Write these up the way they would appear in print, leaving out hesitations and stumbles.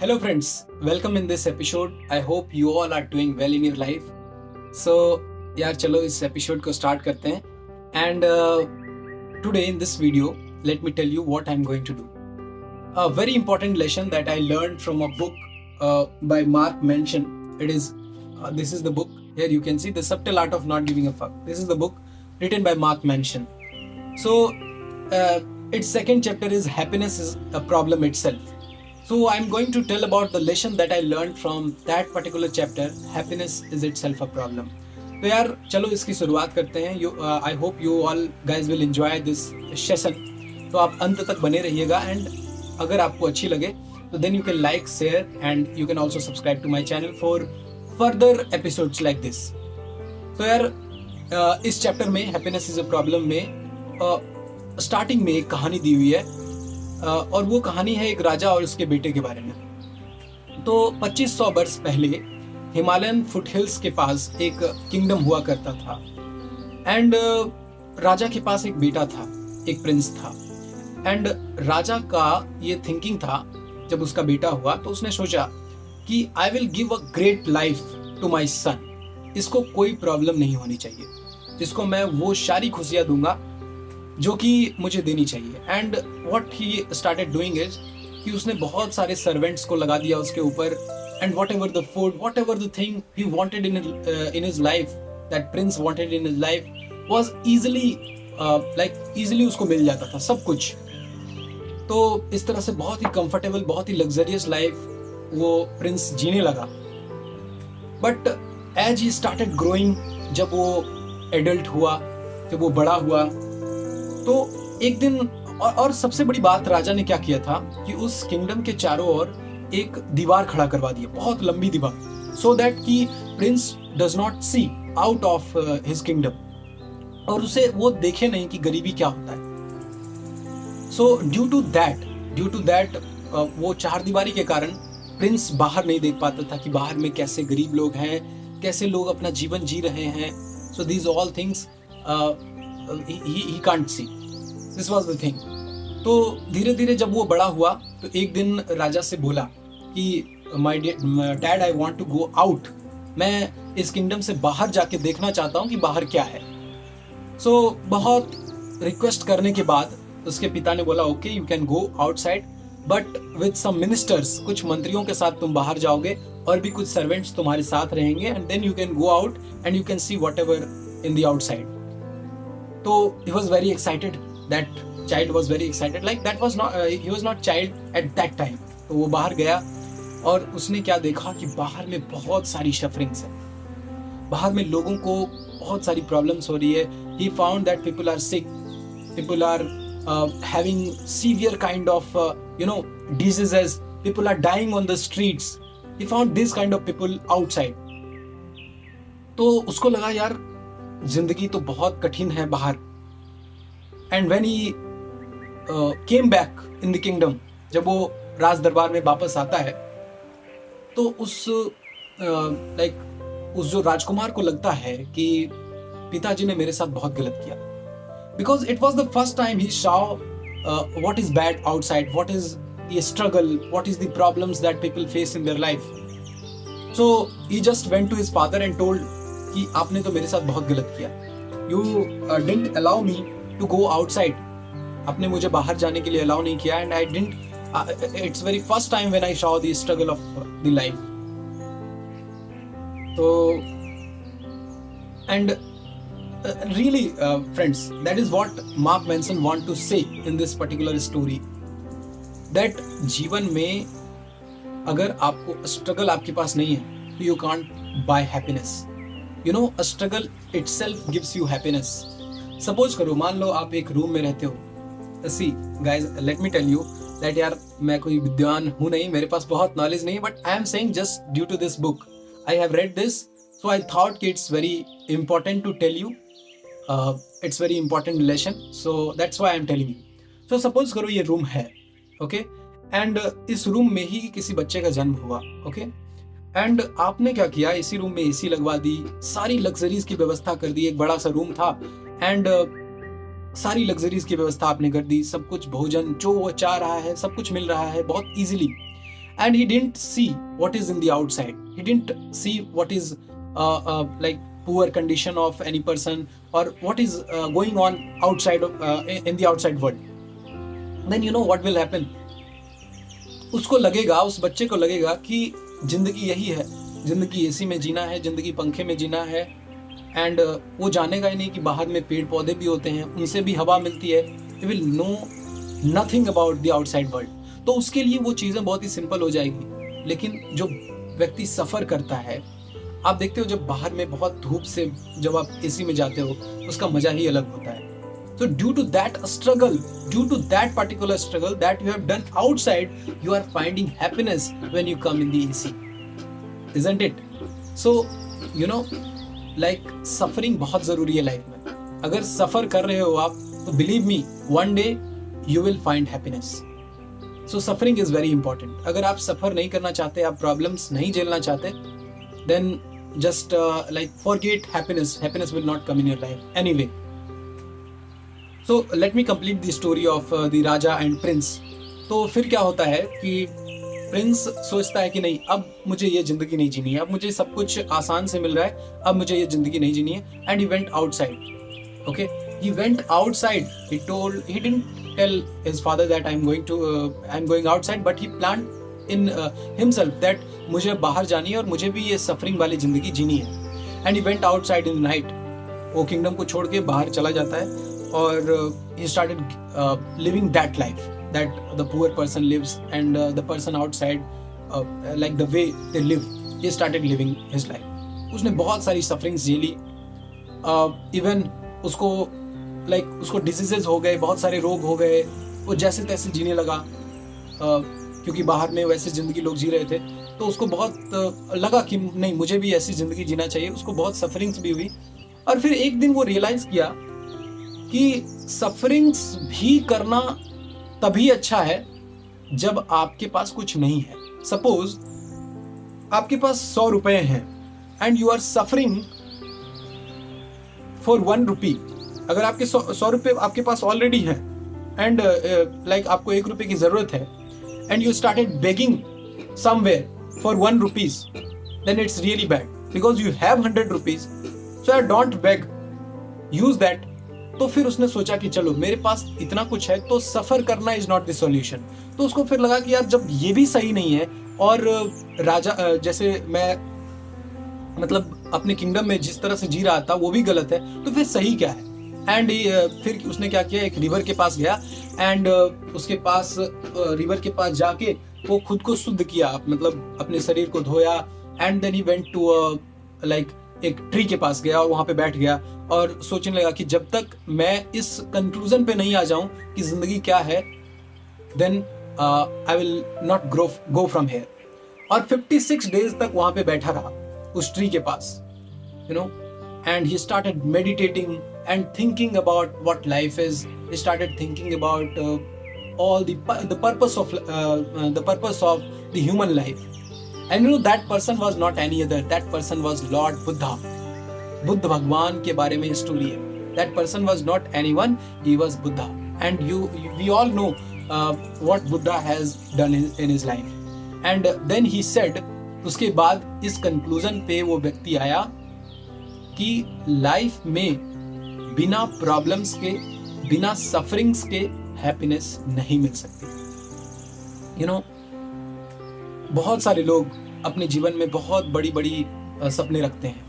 Hello, friends. Welcome in this episode. I hope you all are doing well in your life. So, यार चलो इस episode को start करते हैं. And today in this video, let me tell you what I'm going to do. A very important lesson that I learned from a book by Mark Manson. This is the book. Here you can see The Subtle Art of Not Giving a Fuck. This is the book written by Mark Manson. So, its second chapter is Happiness is a Problem Itself. So I'm going to tell about the lesson that I learned from that particular chapter. Happiness is itself a problem. तो यार चलो इसकी शुरुआत करते हैं. I hope you all guys will enjoy this session. तो आप अंत तक बने रहिएगा एंड अगर आपको अच्छी लगे तो then you can like, share and you can also subscribe to my channel for further episodes like this. तो यार इस चैप्टर में Happiness is a Problem में स्टार्टिंग में एक कहानी दी हुई है और वो कहानी है एक राजा और उसके बेटे के बारे में. तो 2500 वर्ष पहले हिमालयन फुटहिल्स के पास एक किंगडम हुआ करता था एंड राजा के पास एक बेटा था, एक प्रिंस था. एंड राजा का ये थिंकिंग था जब उसका बेटा हुआ तो उसने सोचा कि I will give a great life to my son. इसको कोई प्रॉब्लम नहीं होनी चाहिए, इसको मैं वो सारी खुशियाँ दूंगा जो कि मुझे देनी चाहिए. And what he started doing is कि उसने बहुत सारे सर्वेंट्स को लगा दिया उसके ऊपर and what ever the food, what ever the thing he wanted in his life, that Prince wanted in his life was easily उसको मिल जाता था सब कुछ. तो इस तरह से बहुत ही कंफर्टेबल, बहुत ही लग्जरियस लाइफ वो प्रिंस जीने लगा. But as he started growing, जब वो एडल्ट हुआ, जब वो बड़ा हुआ, तो एक दिन और सबसे बड़ी बात राजा ने क्या किया था कि उस किंगडम के चारों ओर एक दीवार खड़ा करवा दिया, बहुत लंबी दीवार, सो दैट कि prince does not see out of his kingdom और उसे वो देखे नहीं कि गरीबी क्या होता है. सो ड्यू टू दैट वो चार दीवारी के कारण प्रिंस बाहर नहीं देख पाता था कि बाहर में कैसे गरीब लोग हैं, कैसे लोग अपना जीवन जी रहे हैं. सो these all things he can't see. This was the thing. तो धीरे धीरे जब वो बड़ा हुआ तो एक दिन राजा से बोला कि my dad, I want to go out. मैं इस किंगडम से बाहर जाके देखना चाहता हूँ कि बाहर क्या है. So बहुत रिक्वेस्ट करने के बाद उसके पिता ने बोला okay you can go outside but with some ministers. कुछ मंत्रियों के साथ तुम बाहर जाओगे और भी कुछ सर्वेंट्स तुम्हारे साथ रहेंगे and then you can go out and you can see whatever in the outside. So he was very excited. That child was very excited. Like that was not he was not child at that time. तो वो बाहर गया और उसने क्या देखा कि बाहर में बहुत सारी सफरिंग्स है, बाहर में लोगों को बहुत सारी प्रॉब्लम्स हो रही है. He found that people are sick, people are having severe kind of diseases, people are dying on the streets. He found this kind of people outside. तो उसको लगा यार जिंदगी तो बहुत कठिन है बाहर. And when he came back in the kingdom, जब वो राज दरबार में वापस आता है तो उस जो राजकुमार को लगता है कि पिताजी ने मेरे साथ बहुत गलत किया, because it was the first time he saw what is bad outside, what is the struggle, what is the problems that people face in their life. So he just went to his father and told कि आपने तो मेरे साथ बहुत गलत किया. You didn't allow me to go outside. आपने मुझे बाहर जाने के लिए अलाउ नहीं किया and I didn't. It's very first time when I saw the struggle of the life. तो and really friends, that is what Mark Manson want to say in this particular story, that जीवन में अगर आपको struggle आपके पास नहीं है तो you can't buy happiness. You know, a struggle itself gives you happiness. Suppose करो, मान लो आप एक रूम में रहते हो. See, guys, let me tell you that यार मैं कोई विद्वान हूँ नहीं, मेरे पास बहुत नॉलेज नहीं, but I am saying just due to this book. I have read this, so I thought it's very important to tell you. It's very important lesson, so that's why I am telling you. So suppose करो ये room है, okay? And इस room में ही किसी बच्चे का जन्म हुआ, okay? एंड आपने क्या किया, इसी रूम में एसी लगवा दी, सारी लग्जरीज की व्यवस्था कर दी. एक बड़ा सा रूम था एंड सारी लग्जरीज की व्यवस्था आपने कर दी. सब कुछ, भोजन जो वो चाह रहा है सब कुछ मिल रहा है बहुत easily. and he didn't see what is in the outside. He didn't see what is like poor condition of any person, or what is going on outside of in the outside world. Then you know what will happen? उसको लगेगा, उस बच्चे को लगेगा कि जिंदगी यही है, जिंदगी एसी में जीना है, जिंदगी पंखे में जीना है, एंड वो जानेगा ही नहीं कि बाहर में पेड़ पौधे भी होते हैं, उनसे भी हवा मिलती है. He will know nothing about the outside world. तो उसके लिए वो चीज़ें बहुत ही सिंपल हो जाएगी. लेकिन जो व्यक्ति सफ़र करता है, आप देखते हो जब बाहर में बहुत धूप से जब आप एसी में जाते हो, उसका मज़ा ही अलग होता है. So due to that struggle, due to that particular struggle that you have done outside, you are finding happiness when you come in the AC, isn't it? So you know, like suffering बहुत ज़रूरी है life में. अगर सफ़र कर रहे हो आप, तो believe me, one day you will find happiness. So suffering is very important. अगर आप सफ़र नहीं करना चाहते, आप problems नहीं झेलना चाहते, then just like forget happiness. Happiness will not come in your life anyway. So let me complete the story of the Raja and Prince. तो फिर क्या होता है कि प्रिंस सोचता है कि नहीं, अब मुझे ये ज़िंदगी नहीं जीनी है, अब मुझे सब कुछ आसान से मिल रहा है, अब मुझे ये ज़िंदगी नहीं जीनी है. And he went outside. Okay, he went outside. He didn't tell his father that I'm going outside, but he planned in himself that मुझे बाहर जानी है और मुझे भी ये सफरिंग वाली ज़िंदगी जीनी है. And he went outside in the night. वो किंगडम को छोड़ के बाहर चला जाता है और he started living that life that the poor person lives, and the person outside like the way they live, he started living his life. उसने बहुत सारी सफरिंग्स झेली. इवन उसको डिजीजेस हो गए, बहुत सारे रोग हो गए. वो जैसे तैसे जीने लगा, क्योंकि बाहर में वैसे ज़िंदगी लोग जी रहे थे. तो उसको बहुत लगा कि नहीं, मुझे भी ऐसी ज़िंदगी जीना चाहिए. उसको बहुत सफरिंग्स भी हुई. और फिर एक दिन वो रियलाइज़ किया कि सफरिंग्स भी करना तभी अच्छा है जब आपके पास कुछ नहीं है. सपोज आपके पास 100 रुपए हैं and you are suffering for 1 rupee. अगर आपके 100 रुपए आपके पास ऑलरेडी हैं एंड लाइक आपको 1 रुपए की जरूरत है, and you started begging somewhere for 1 rupees, then it's really bad because you have 100 rupees. So don't beg, use that. तो फिर उसने सोचा कि चलो मेरे पास इतना कुछ है, तो सफ़र करना इज नॉट द सॉल्यूशन. तो उसको फिर लगा कि यार जब ये भी सही नहीं है और राजा जैसे मैं मतलब अपने किंगडम में जिस तरह से जी रहा था वो भी गलत है, तो फिर सही क्या है. एंड फिर उसने क्या किया, एक रिवर के पास गया एंड उसके पास रिवर के पास जाके वो खुद को शुद्ध किया, मतलब अपने शरीर को धोया. And then he went to like एक ट्री के पास गया और वहां पे बैठ गया और सोचने लगा कि जब तक मैं इस कंक्लूजन पे नहीं आ जाऊं कि जिंदगी क्या है, then I will not go from here. और 56 डेज तक वहां पे बैठा रहा उस ट्री के पास, you know. And he started meditating and thinking about what life is. He started thinking about all the purpose of the human life. And you know, that person was not any other. That person was Lord Buddha. Buddha भगवान के बारे में story है. That person was not anyone. He was Buddha. And we all know what Buddha has done in his life. And then he said, उसके बाद इस conclusion पे वो व्यक्ति आया कि लाइफ में बिना प्रॉब्लम्स के, बिना सफरिंग्स के हैप्पीनेस नहीं मिल सकती. यू नो, बहुत सारे लोग अपने जीवन में बहुत बड़ी बड़ी सपने रखते हैं.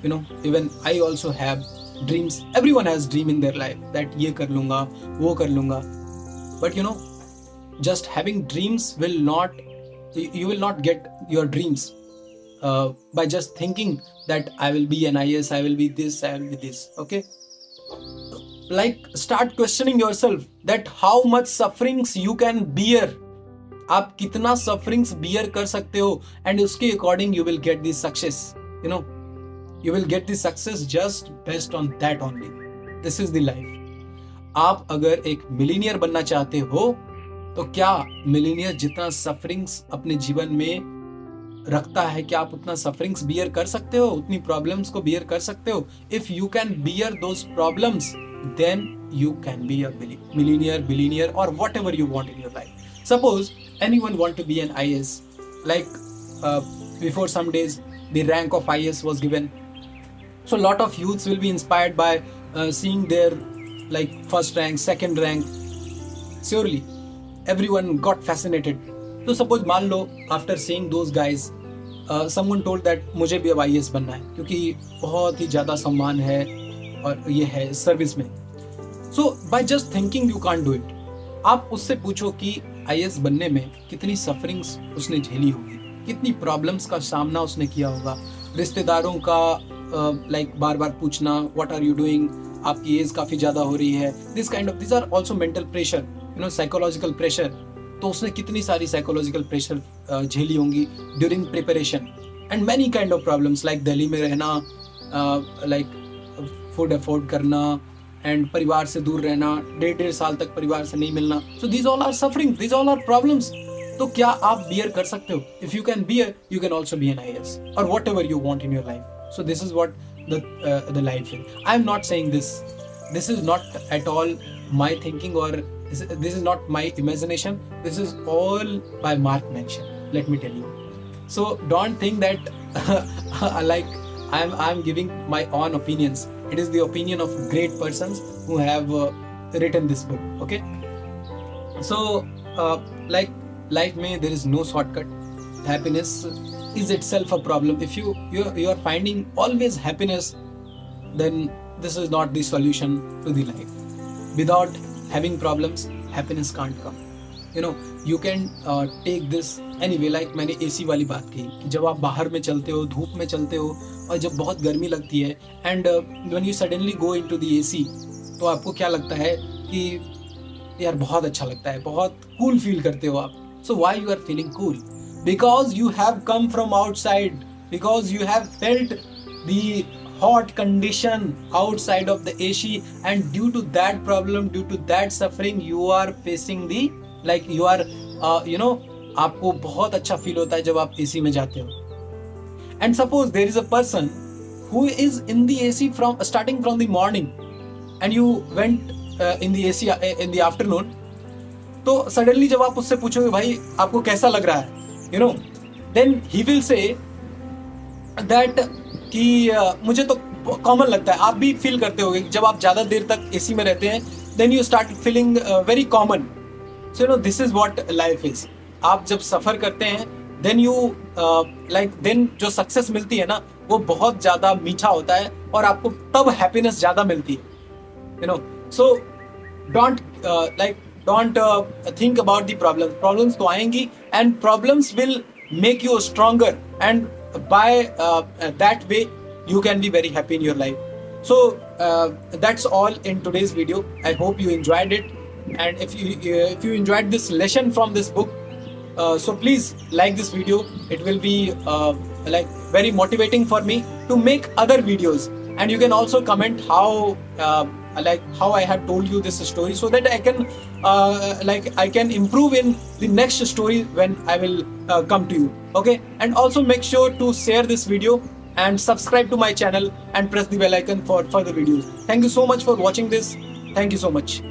You know, even I also have dreams. Everyone has dream in their life that ये कर लूंगा, वो कर लूंगा. But you know, just having dreams will not, you will not get your dreams by just thinking that I will be an IAS, I will be this, I will be this. Okay, like start questioning yourself that how much sufferings you can bear. आप कितना sufferings bear कर सकते हो, and उसके according you will get the success. You know, you will get the success just based on that only. This is the life. आप अगर एक millionaire बनना चाहते हो, तो क्या मिलीनियर जितना सफरिंग्स अपने जीवन में रखता है, क्या आप उतना सफरिंग्स बियर कर सकते हो, उतनी प्रॉब्लम्स को बियर कर सकते हो? If you can bear those problems, then you can be a millionaire, billionaire और whatever you want in your life. Suppose anyone want to be an IAS like before some days the rank of IAS was given. So a lot of youths will be inspired by seeing their like first rank, second rank. Surely everyone got fascinated. So suppose मान लो after seeing those guys, someone told that मुझे भी अब IAS बनना है क्योंकि बहुत ही ज़्यादा सम्मान है और ये है सर्विस में. So by just thinking you can't do it. आप उससे पूछो कि IAS बनने में कितनी सफरिंग्स उसने झेली होगी, कितनी प्रॉब्लम्स का सामना उसने किया होगा, रिश्तेदारों का लाइक बार बार पूछना व्हाट आर यू डूइंग, आपकी एज काफ़ी ज़्यादा हो रही है, this are also mental pressure, you know, psychological pressure. तो उसने कितनी सारी साइकोलॉजिकल प्रेशर झेली होंगी during preparation. And many kind of problems like Delhi में रहना, लाइक फूड अफोर्ड करना एंड परिवार से दूर रहना, 1.5 साल तक परिवार से नहीं मिलना. So these all are suffering, these all are problems. तो क्या आप बियर कर सकते हो? If you can bear, you can also be an IAS और whatever you want in your life. So this is what the life is. I am not saying this. This is not at all my thinking, or this is not my imagination. This is all by Mark Manson. Let me tell you. So don't think that like I'm giving my own opinions. It is the opinion of great persons who have written this book. Okay. So like life में there is no shortcut. Happiness is itself a problem. If you are finding always happiness, then this is not the solution to the life. Without having problems, happiness can't come. You know, you can take this anyway. Like मैंने AC वाली बात कही कि जब आप बाहर में चलते हो, धूप में चलते हो और जब बहुत गर्मी लगती है, and when you suddenly go into the AC, तो आपको क्या लगता है कि यार बहुत अच्छा लगता है, बहुत cool feel करते हो आप. So why you are feeling cool? Because you have come from outside, because you have felt the hot condition outside of the AC, and due to that problem, due to that suffering, you are facing the like you are you know, आपको बहुत अच्छा feel होता है जब आप AC में जाते हो. And suppose there is a person who is in the AC from starting from the morning, and you went in the AC in the afternoon. तो suddenly जब आप उससे पूछोगे भाई आपको कैसा लग रहा है, you know, then he will say that कि मुझे तो कॉमन लगता है. आप भी फील करते होगे जब आप ज़्यादा देर तक एसी में रहते हैं, then you start feeling very common. So you know, this is what life is. आप जब सफ़र करते हैं, then you like then जो सक्सेस मिलती है ना, वो बहुत ज़्यादा मीठा होता है और आपको तब हैप्पीनेस ज़्यादा मिलती है. You know, so don't think about the problems तो आएंगी, and problems will make you stronger, and by that way you can be very happy in your life. So that's all in today's video. I hope you enjoyed it, and if you enjoyed this lesson from this book, so please like this video. It will be like very motivating for me to make other videos, and you can also comment how I have told you this story, so that I can I can improve in the next story when I will come to you. Okay, and also make sure to share this video and subscribe to my channel and press the bell icon for further videos. Thank you so much for watching this. Thank you so much.